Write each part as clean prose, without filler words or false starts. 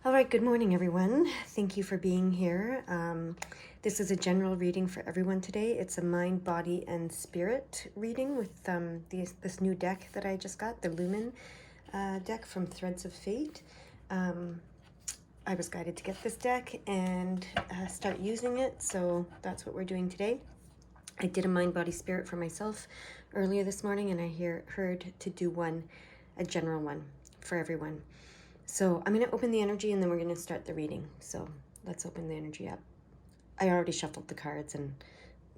All right, good morning, everyone. Thank you for being here. This is a general reading for everyone today. It's a mind, body, and spirit reading with this new deck that I just got, the Lumen deck from Threads of Fate. I was guided to get this deck and start using it, so that's what we're doing today. I did a mind, body, spirit for myself earlier this morning, and I heard to do a general one for everyone. So I'm going to open the energy and then we're going to start the reading. So let's open the energy up. I already shuffled the cards and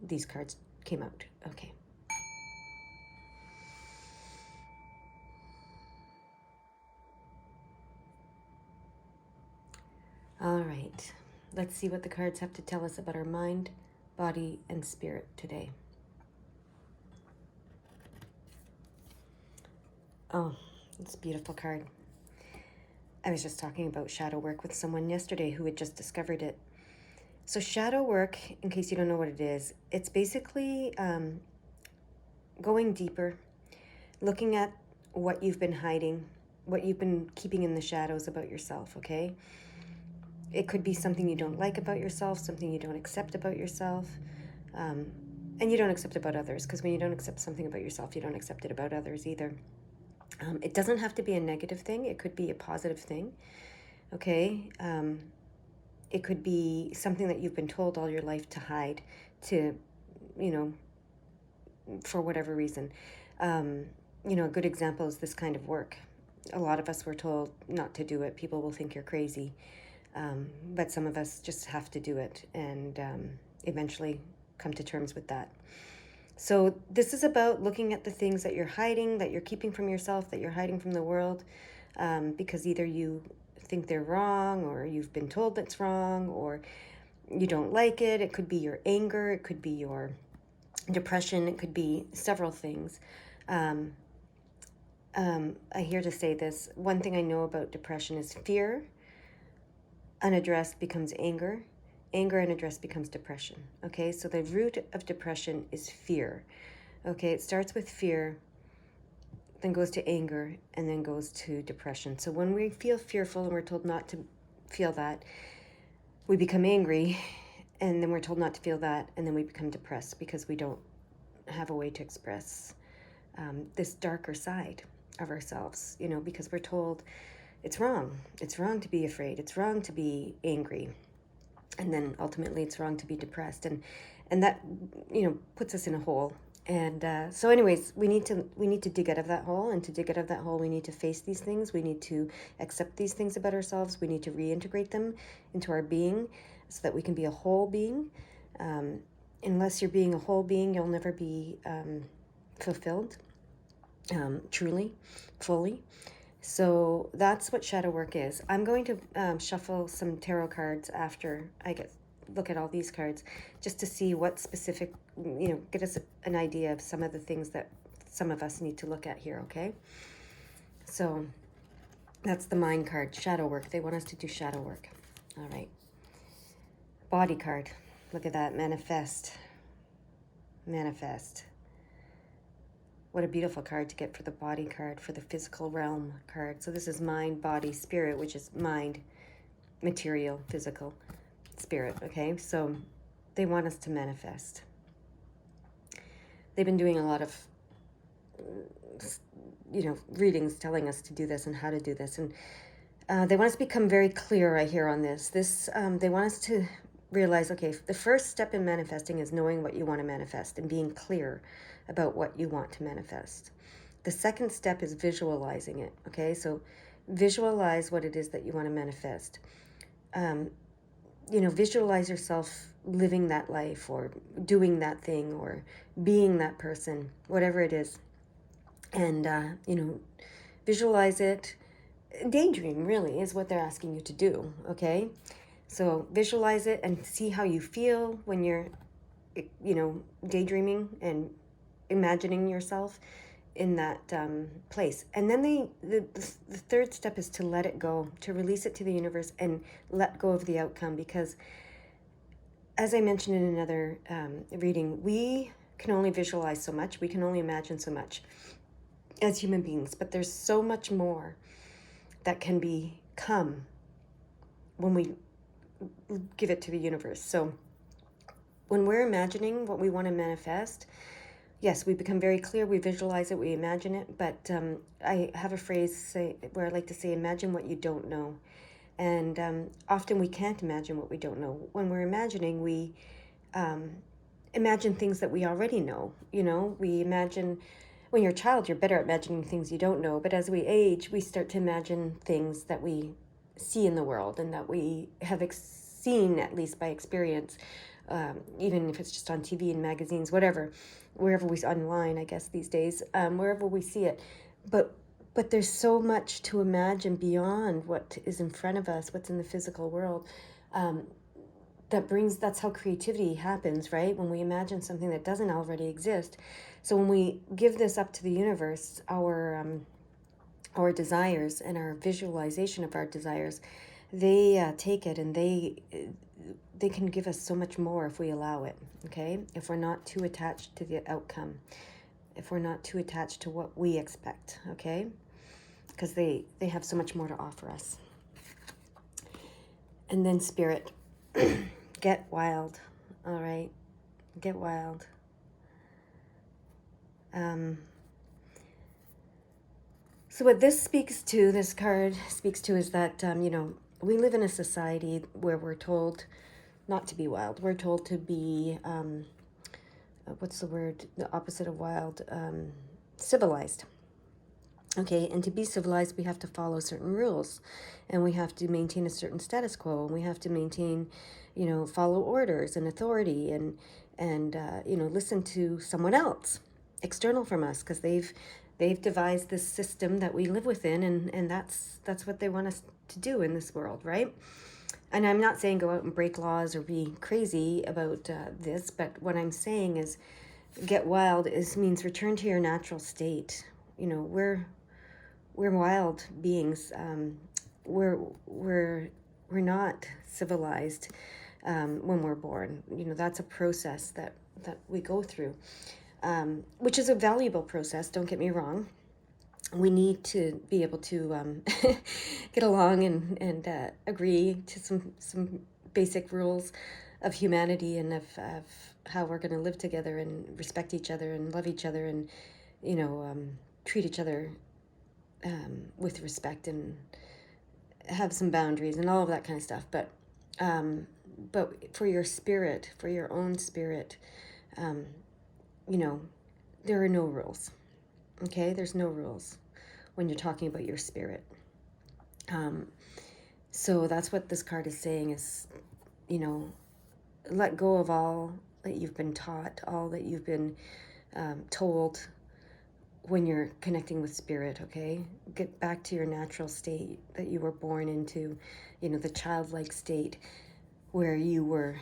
these cards came out. Okay. All right. Let's see what the cards have to tell us about our mind, body, and spirit today. Oh, it's a beautiful card. I was just talking about shadow work with someone yesterday who had just discovered it. So shadow work, in case you don't know what it is, it's basically going deeper, looking at what you've been hiding, what you've been keeping in the shadows about yourself, okay? It could be something you don't like about yourself, something you don't accept about yourself, and you don't accept about others, because when you don't accept something about yourself, you don't accept it about others either. It doesn't have to be a negative thing. It could be a positive thing, okay? It could be something that you've been told all your life to hide, to, for whatever reason. A good example is this kind of work. A lot of us were told not to do it. People will think you're crazy. But some of us just have to do it and eventually come to terms with that. So this is about looking at the things that you're hiding, that you're keeping from yourself, that you're hiding from the world, because either you think they're wrong, or you've been told that's wrong, or you don't like it. It could be your anger. It could be your depression. It could be several things. I hear to say this. One thing I know about depression is fear unaddressed becomes anger. Anger unaddressed becomes depression. Okay, so the root of depression is fear. Okay, it starts with fear, then goes to anger, and then goes to depression. So when we feel fearful and we're told not to feel that, we become angry, and then we're told not to feel that, and then we become depressed because we don't have a way to express this darker side of ourselves, because we're told it's wrong. It's wrong to be afraid. It's wrong to be angry. And then ultimately it's wrong to be depressed. And that, puts us in a hole. And so anyways, we need to dig out of that hole. And to dig out of that hole, we need to face these things. We need to accept these things about ourselves. We need to reintegrate them into our being so that we can be a whole being. Unless you're being a whole being, you'll never be fulfilled, truly, fully. So that's what shadow work is. I'm going to shuffle some tarot cards after I look at all these cards, just to see what specific, get us an idea of some of the things that some of us need to look at here, okay? So that's the mind card, shadow work. They want us to do shadow work. All right. Body card. Look at that, manifest. Manifest. What a beautiful card to get for the body card, for the physical realm card. So this is mind, body, spirit, which is mind, material, physical, spirit, okay? So they want us to manifest. They've been doing a lot of, readings telling us to do this and how to do this. And they want us to become very clear, I hear, on this. They want us to realize, okay, the first step in manifesting is knowing what you want to manifest and being clear about what you want to manifest. The second step is visualizing it, okay? So visualize what it is that you want to manifest. Visualize yourself living that life or doing that thing or being that person, whatever it is. And, visualize it. Daydream, really, is what they're asking you to do, okay? So visualize it and see how you feel when you're, daydreaming and imagining yourself in that place. And then the third step is to let it go, to release it to the universe and let go of the outcome. Because as I mentioned in another reading, we can only visualize so much. We can only imagine so much as human beings. But there's so much more that can become when we give it to the universe. So when we're imagining what we want to manifest, yes, we become very clear, we visualize it, we imagine it, but I have a phrase where I like to say, imagine what you don't know. And often we can't imagine what we don't know. When we're imagining, we imagine things that we already know. We imagine, when you're a child, you're better at imagining things you don't know, but as we age, we start to imagine things that we see in the world and that we have seen, at least by experience, even if it's just on TV and magazines, whatever, wherever we, online, I guess these days, wherever we see it. But there's so much to imagine beyond what is in front of us, what's in the physical world. That's how creativity happens, right? When we imagine something that doesn't already exist. So when we give this up to the universe, our desires and our visualization of our desires, they take it and they can give us so much more if we allow it, okay? If we're not too attached to the outcome, if we're not too attached to what we expect, okay? Because they have so much more to offer us. And then spirit, get wild, all right? Get wild. So what this card speaks to is that, we live in a society where we're told not to be wild. We're told to be, what's the word, the opposite of wild, civilized. Okay, and to be civilized, we have to follow certain rules, and we have to maintain a certain status quo, and we have to maintain, follow orders and authority, and listen to someone else, external from us, because they've devised this system that we live within, and that's what they want us to do in this world, right? And I'm not saying go out and break laws or be crazy about this, but what I'm saying is get wild means return to your natural state. We're wild beings. We're not civilized when we're born. That's a process that we go through, which is a valuable process. Don't get me wrong. We need to be able to get along and agree to some basic rules of humanity and of how we're going to live together and respect each other and love each other and treat each other with respect and have some boundaries and all of that kind of stuff. But for your spirit, for your own spirit, there are no rules. Okay, there's no rules when you're talking about your spirit. So that's what this card is saying is, let go of all that you've been taught, all that you've been told when you're connecting with spirit, okay? Get back to your natural state that you were born into, the childlike state where you were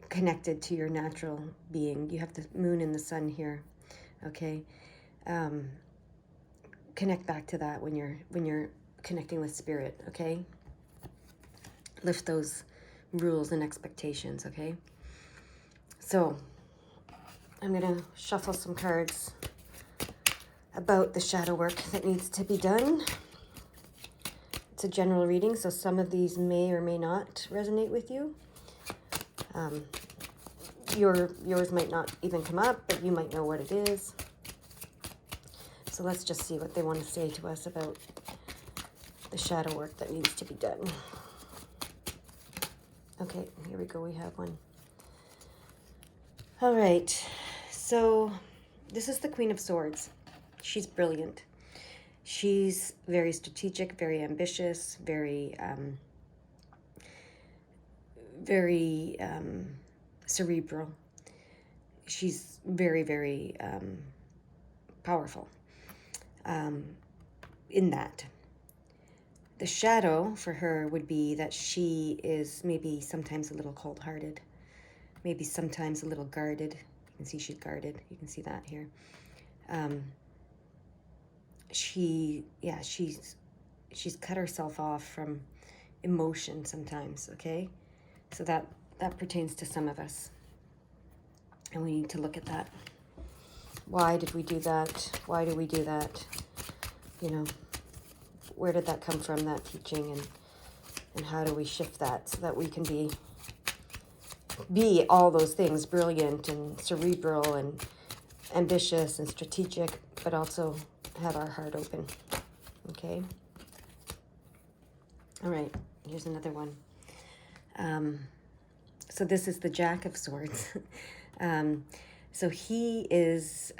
connected to your natural being. You have the moon and the sun here, okay? Connect back to that when you're connecting with spirit, okay? Lift those rules and expectations, okay? So I'm gonna shuffle some cards about the shadow work that needs to be done. It's a general reading, so some of these may or may not resonate with you. Yours might not even come up, but you might know what it is. So let's just see what they want to say to us about the shadow work that needs to be done. Okay, here we go. We have one. All right. So this is the Queen of Swords. She's brilliant. She's very strategic, very ambitious, very cerebral. She's very, very powerful in that. The shadow for her would be that she is maybe sometimes a little cold-hearted, maybe sometimes a little guarded. You can see she's guarded. You can see that here. She's cut herself off from emotion sometimes, okay? So that pertains to some of us. And we need to look at that. Why did we do that? Why do we do that? Where did that come from, that teaching? And how do we shift that so that we can be all those things, brilliant and cerebral and ambitious and strategic, but also have our heart open. Okay? All right, here's another one. So this is the Jack of Swords. So he is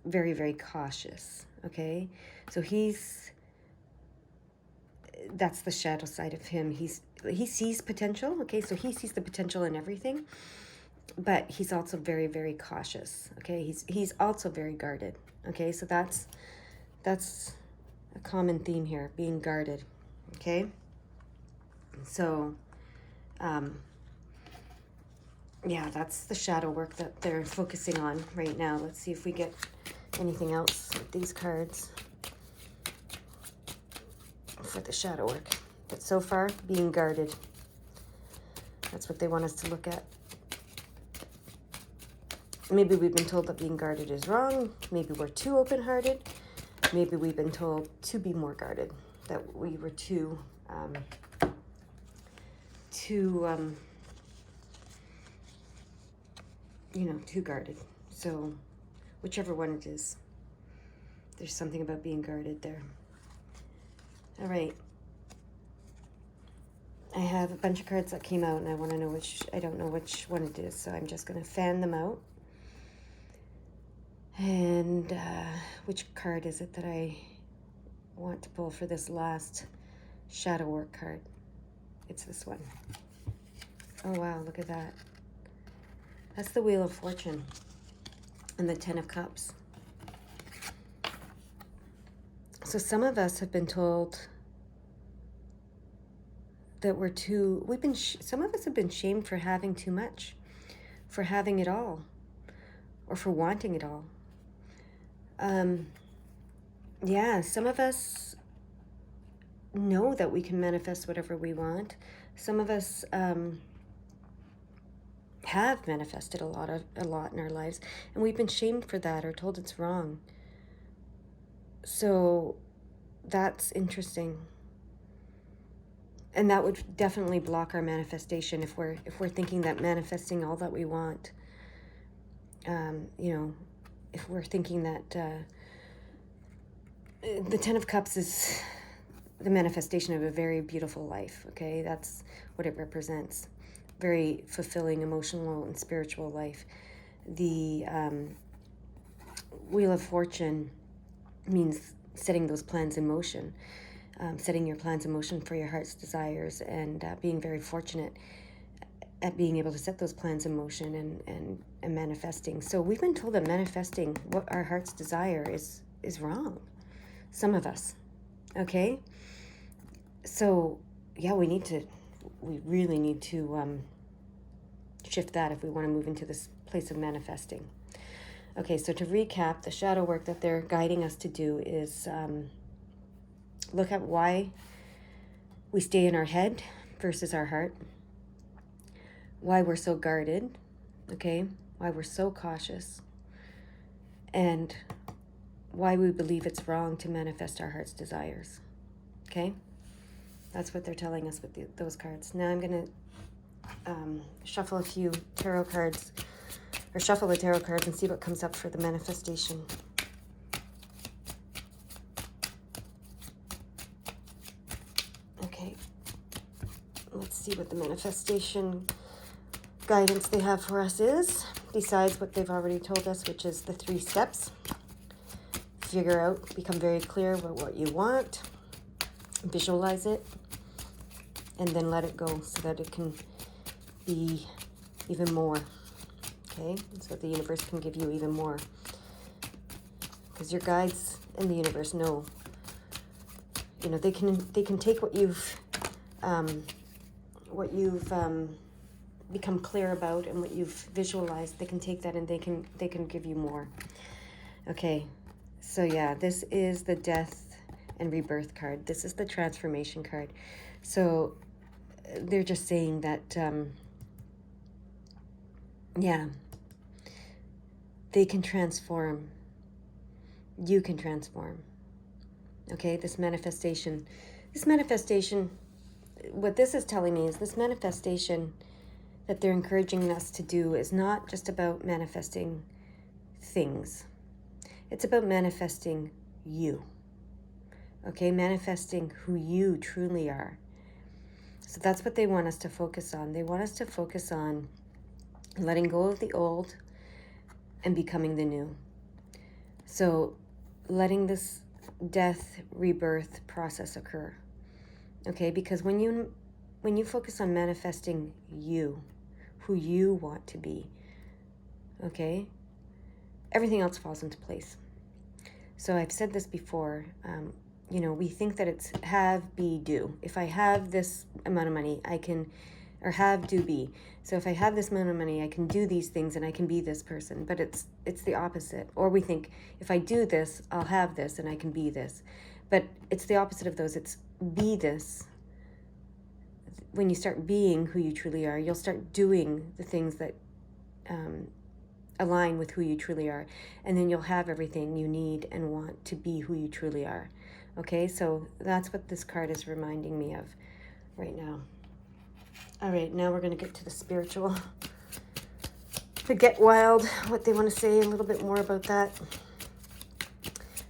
very, very cautious. Okay? So that's the shadow side of him. He sees potential. Okay? So he sees the potential in everything. But he's also very, very cautious. Okay, he's also very guarded. Okay, so that's a common theme here, being guarded. Okay, so yeah, that's the shadow work that they're focusing on right now. Let's see if we get anything else with these cards for the shadow work. But so far, being guarded. That's what they want us to look at. Maybe we've been told that being guarded is wrong. Maybe we're too open-hearted. Maybe we've been told to be more guarded, that we were too guarded. So whichever one it is, there's something about being guarded there. All right. I have a bunch of cards that came out, and I want to know I don't know which one it is, so I'm just going to fan them out. And which card is it that I want to pull for this last shadow work card? It's this one. Oh, wow, look at that. That's the Wheel of Fortune and the Ten of Cups. So some of us have been told that some of us have been shamed for having too much, for having it all, or for wanting it all. Yeah, some of us know that we can manifest whatever we want. Some of us have manifested a lot in our lives, and we've been shamed for that or told it's wrong. So that's interesting. And that would definitely block our manifestation if we're thinking that manifesting all that we want, if we're thinking that the Ten of Cups is the manifestation of a very beautiful life, okay? That's what it represents. Very fulfilling emotional and spiritual life. The Wheel of Fortune means setting those plans in motion, setting your plans in motion for your heart's desires, and being very fortunate at being able to set those plans in motion and manifesting. So we've been told that manifesting what our heart's desire is wrong. Some of us, okay? So yeah, we really need to shift that if we want to move into this place of manifesting. Okay, so to recap, the shadow work that they're guiding us to do is look at why we stay in our head versus our heart, why we're so guarded, okay, why we're so cautious, and why we believe it's wrong to manifest our heart's desires, okay? That's what they're telling us with those cards. Now I'm going to shuffle a few tarot cards, or shuffle the tarot cards and see what comes up for the manifestation. Okay, let's see what the manifestation guidance they have for us is, besides what they've already told us, which is the 3 steps. Figure out, become very clear about what you want, visualize it, and then let it go so that it can be even more, okay? So that the universe can give you even more. Because your guides in the universe know, they can take what you've become clear about and what you've visualized. They can take that and they can give you more. Okay, so yeah, this is the Death and Rebirth card. This is the Transformation card. So they're just saying that yeah, they can transform. You can transform. Okay, this manifestation, what this is telling me is this manifestation that they're encouraging us to do is not just about manifesting things. It's about manifesting you. Okay, manifesting who you truly are. So that's what they want us to focus on. They want us to focus on letting go of the old and becoming the new. So letting this death rebirth process occur. Okay, because when you focus on manifesting you, who you want to be, okay, everything else falls into place. So I've said this before, we think that it's have, be, do. If I have this amount of money, I can, or have, do, be. So if I have this amount of money, I can do these things and I can be this person. But it's the opposite. Or we think, if I do this, I'll have this and I can be this. But it's the opposite of those. It's be this. When you start being who you truly are, you'll start doing the things that align with who you truly are. And then you'll have everything you need and want to be who you truly are. Okay, so that's what this card is reminding me of right now. All right, now we're going to get to the spiritual. The get wild, what they want to say, a little bit more about that.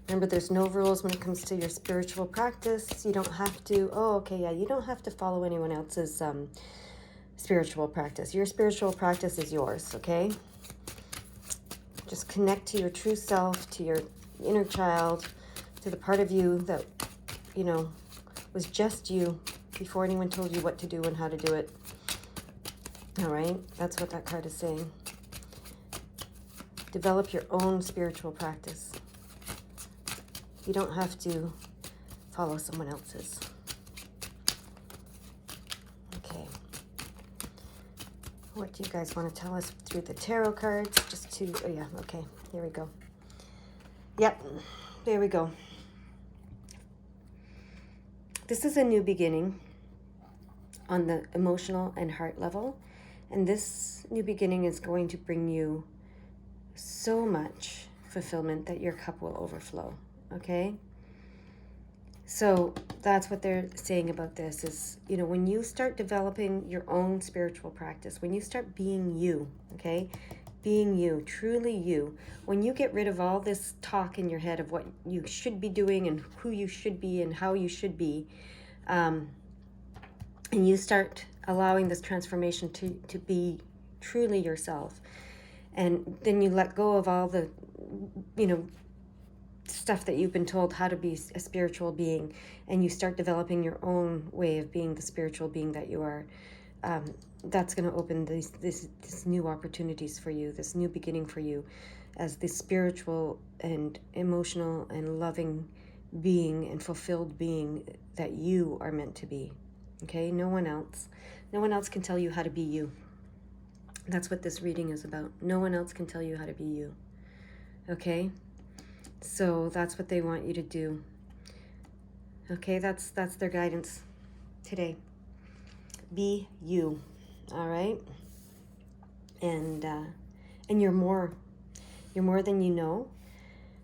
Remember, there's no rules when it comes to your spiritual practice. You don't have to, you don't have to follow anyone else's spiritual practice. Your spiritual practice is yours, okay? Just connect to your true self, to your inner child, to the part of you that, was just you before anyone told you what to do and how to do it. All right, that's what that card is saying. Develop your own spiritual practice. You don't have to follow someone else's. Okay. What do you guys want to tell us through the tarot cards? Okay, here we go. Yep, there we go. This is a new beginning on the emotional and heart level. And this new beginning is going to bring you so much fulfillment that your cup will overflow. Okay? So that's what they're saying about this is, when you start developing your own spiritual practice, when you start being you, okay? Being you, truly you, when you get rid of all this talk in your head of what you should be doing and who you should be and how you should be, and you start allowing this transformation to be truly yourself, and then you let go of all the, stuff that you've been told how to be a spiritual being, and you start developing your own way of being the spiritual being that you are, that's going to open these new opportunities for you, this new beginning for you as the spiritual and emotional and loving being and fulfilled being that you are meant to be. Okay, no one else can tell you how to be you. That's what this reading is about. No one else can tell you how to be you. Okay, so that's what they want you to do. Okay, that's their guidance today. Be you. All right, and you're more than you know.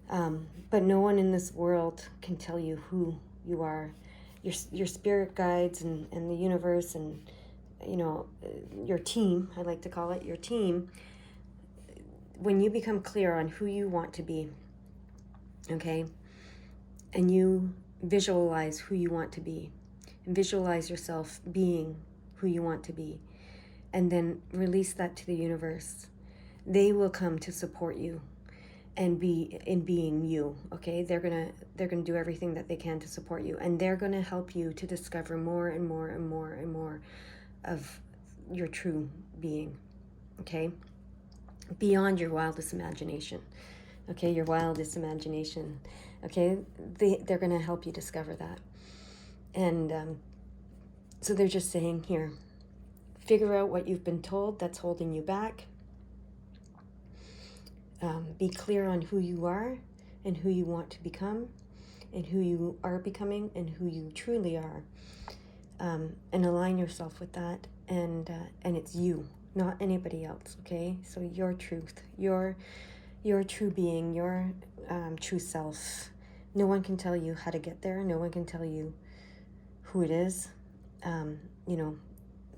But no one in this world can tell you who you are. Your spirit guides and the universe and, your team, I like to call it your team, when you become clear on who you want to be, okay, and you visualize who you want to be, and visualize yourself being who you want to be, and then release that to the universe, they will come to support you and be in being you. Okay, they're gonna do everything that they can to support you, and they're gonna help you to discover more and more and more and more of your true being. Okay, beyond your wildest imagination. Okay, your wildest imagination. Okay, they're gonna help you discover that. And so they're just saying here, figure out what you've been told that's holding you back. Be clear on who you are and who you want to become and who you are becoming and who you truly are, and align yourself with that, and it's you, not anybody else. Okay, so your truth, your true being, your true self, No one can tell you how to get there. No one can tell you who it is. You know,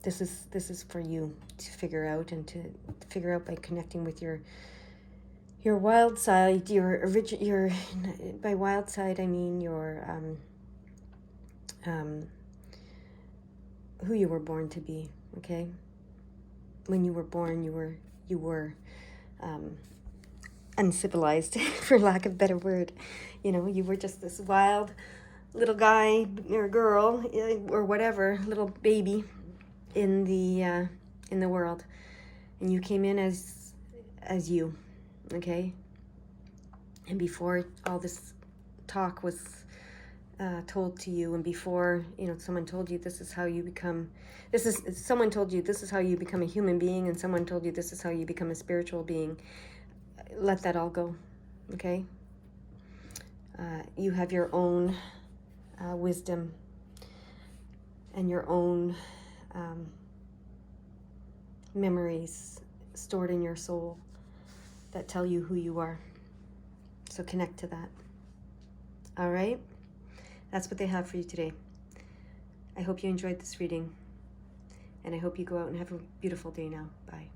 this is for you to figure out, and to figure out by connecting with your wild side, your by wild side I mean your who you were born to be. Okay, when you were born, you were uncivilized, for lack of a better word. You know, you were just this wild little guy or girl or whatever, little baby in the world, and you came in as you, okay? And before all this talk was told to you, and before, you know, someone told you this is how you become, someone told you this is how you become a human being, and someone told you this is how you become a spiritual being, let that all go, okay? You have your own wisdom and your own memories stored in your soul that tell you who you are. So connect to that. All right? That's what they have for you today. I hope you enjoyed this reading, and I hope you go out and have a beautiful day now. Bye.